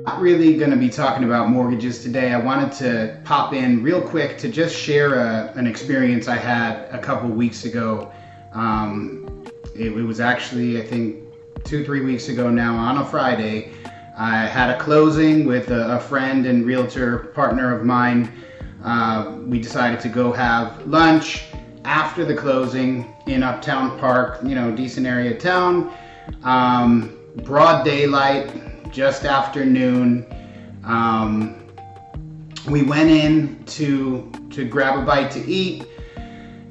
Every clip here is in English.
Not really going to be talking about mortgages today. I wanted to pop in real quick to just share an experience I had a couple weeks ago. It was actually, I think, 2-3 weeks ago now on a Friday. I had a closing with a friend and realtor partner of mine. We decided to go have lunch after the closing in Uptown Park, decent area of town. Broad daylight, just after noon. We went in to grab a bite to eat,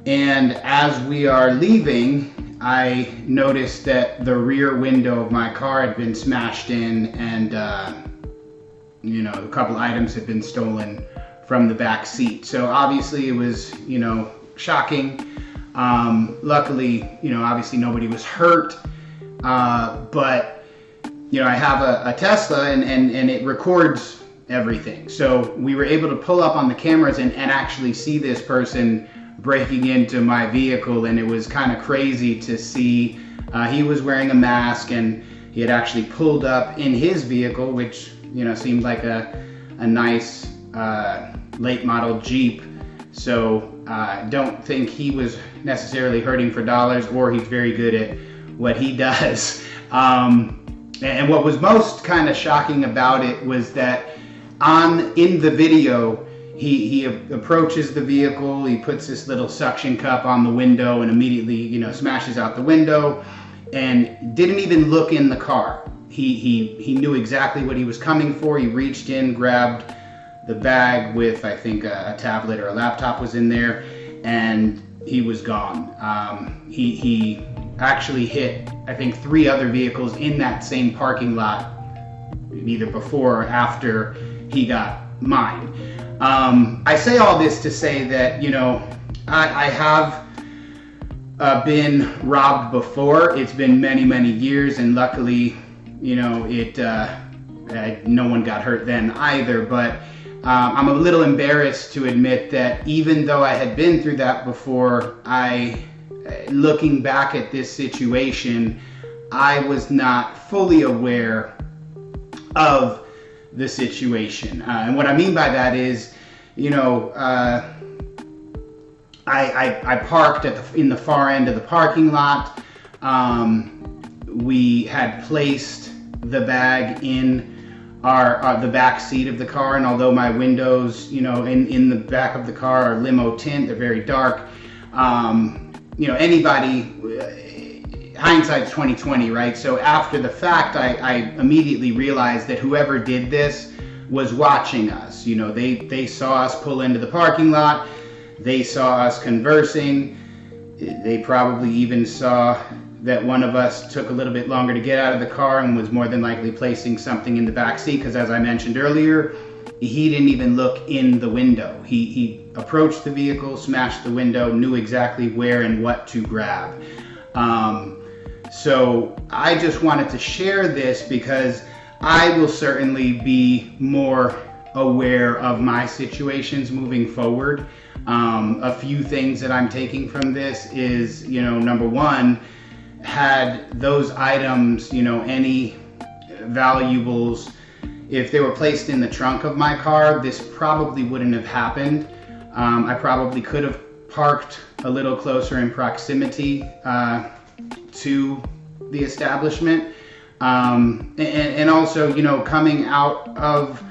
and as we are leaving, I noticed that the rear window of my car had been smashed in, and a couple items had been stolen from the back seat. So obviously it was shocking. Luckily, obviously nobody was hurt, but I have a Tesla and it records everything. So we were able to pull up on the cameras and actually see this person breaking into my vehicle, and it was kind of crazy to see. He was wearing a mask, and he had actually pulled up in his vehicle, which seemed like a nice late model Jeep. So I don't think he was necessarily hurting for dollars, or he's very good at what he does. And what was most kind of shocking about it was that in the video, he approaches the vehicle, he puts this little suction cup on the window and immediately, smashes out the window, and didn't even look in the car. He knew exactly what he was coming for. He reached in, grabbed the bag with, I think, a tablet or a laptop was in there, and he was gone. He actually hit, I think, 3 other vehicles in that same parking lot, either before or after he got mine. I say all this to say that, I have been robbed before. It's been many, many years, and luckily, no one got hurt then either. But I'm a little embarrassed to admit that even though I had been through that before, looking back at this situation, I was not fully aware of the situation. And what I mean by that is, I parked in the far end of the parking lot. We had placed the bag in the back seat of the car, and although my windows, in the back of the car are limo tint, they're very dark. Anybody, hindsight's 20/20, right? So after the fact, I immediately realized that whoever did this was watching us. They saw us pull into the parking lot. They saw us conversing. They probably even saw that one of us took a little bit longer to get out of the car and was more than likely placing something in the back seat, because as I mentioned earlier, he didn't even look in the window. He approached the vehicle, smashed the window, knew exactly where and what to grab. So I just wanted to share this because I will certainly be more aware of my situations moving forward. A few things that I'm taking from this is, number one, had those items, any valuables, if they were placed in the trunk of my car, this probably wouldn't have happened. I probably could have parked a little closer in proximity to the establishment. And also, coming out of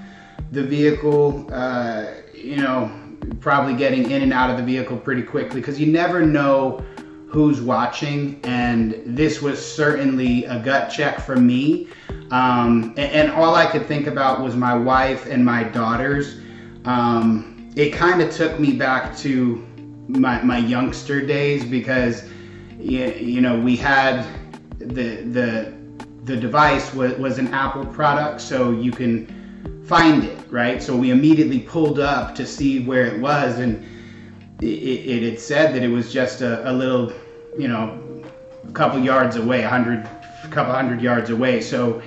the vehicle, probably getting in and out of the vehicle pretty quickly, because you never know who's watching, and this was certainly a gut check for me. And all I could think about was my wife and my daughters. It kind of took me back to my youngster days, because we had the device was an Apple product, so you can find it, right? So we immediately pulled up to see where it was, and it had said that it was just a little, a couple yards away, a couple hundred yards away. So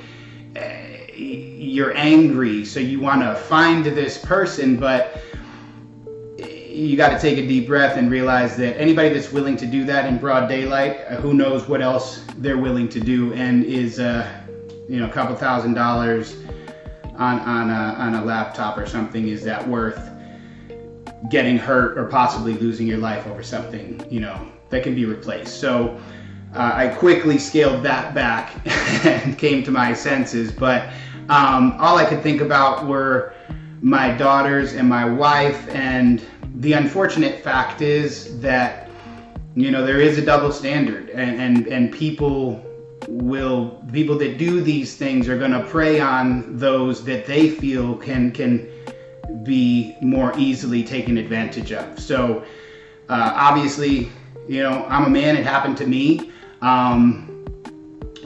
you're angry, so you want to find this person, but you got to take a deep breath and realize that anybody that's willing to do that in broad daylight, who knows what else they're willing to do, and is a couple $1,000 on a laptop or something, is that worth getting hurt or possibly losing your life over something, that can be replaced? So I quickly scaled that back and came to my senses, but all I could think about were my daughters and my wife, and the unfortunate fact is that there is a double standard, and people that do these things are going to prey on those that they feel can be more easily taken advantage of. So obviously, I'm a man, it happened to me,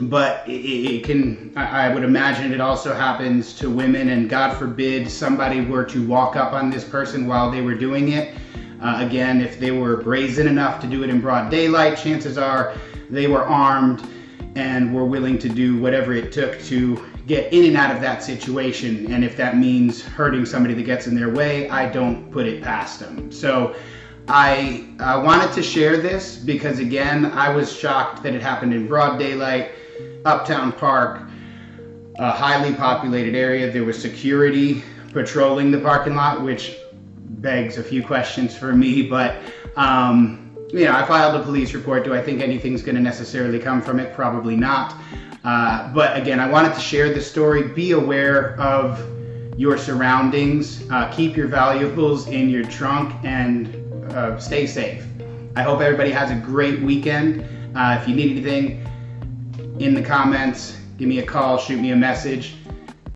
but I would imagine it also happens to women, and God forbid somebody were to walk up on this person while they were doing it. Again, if they were brazen enough to do it in broad daylight, chances are they were armed and were willing to do whatever it took to get in and out of that situation. And if that means hurting somebody that gets in their way, I don't put it past them. So I wanted to share this because, again, I was shocked that it happened in broad daylight, Uptown Park, a highly populated area. There was security patrolling the parking lot, which begs a few questions for me, but I filed a police report. Do I think anything's going to necessarily come from it? Probably not. But again, I wanted to share this story. Be aware of your surroundings. Keep your valuables in your trunk, and stay safe. I hope everybody has a great weekend. If you need anything, in the comments, give me a call, shoot me a message.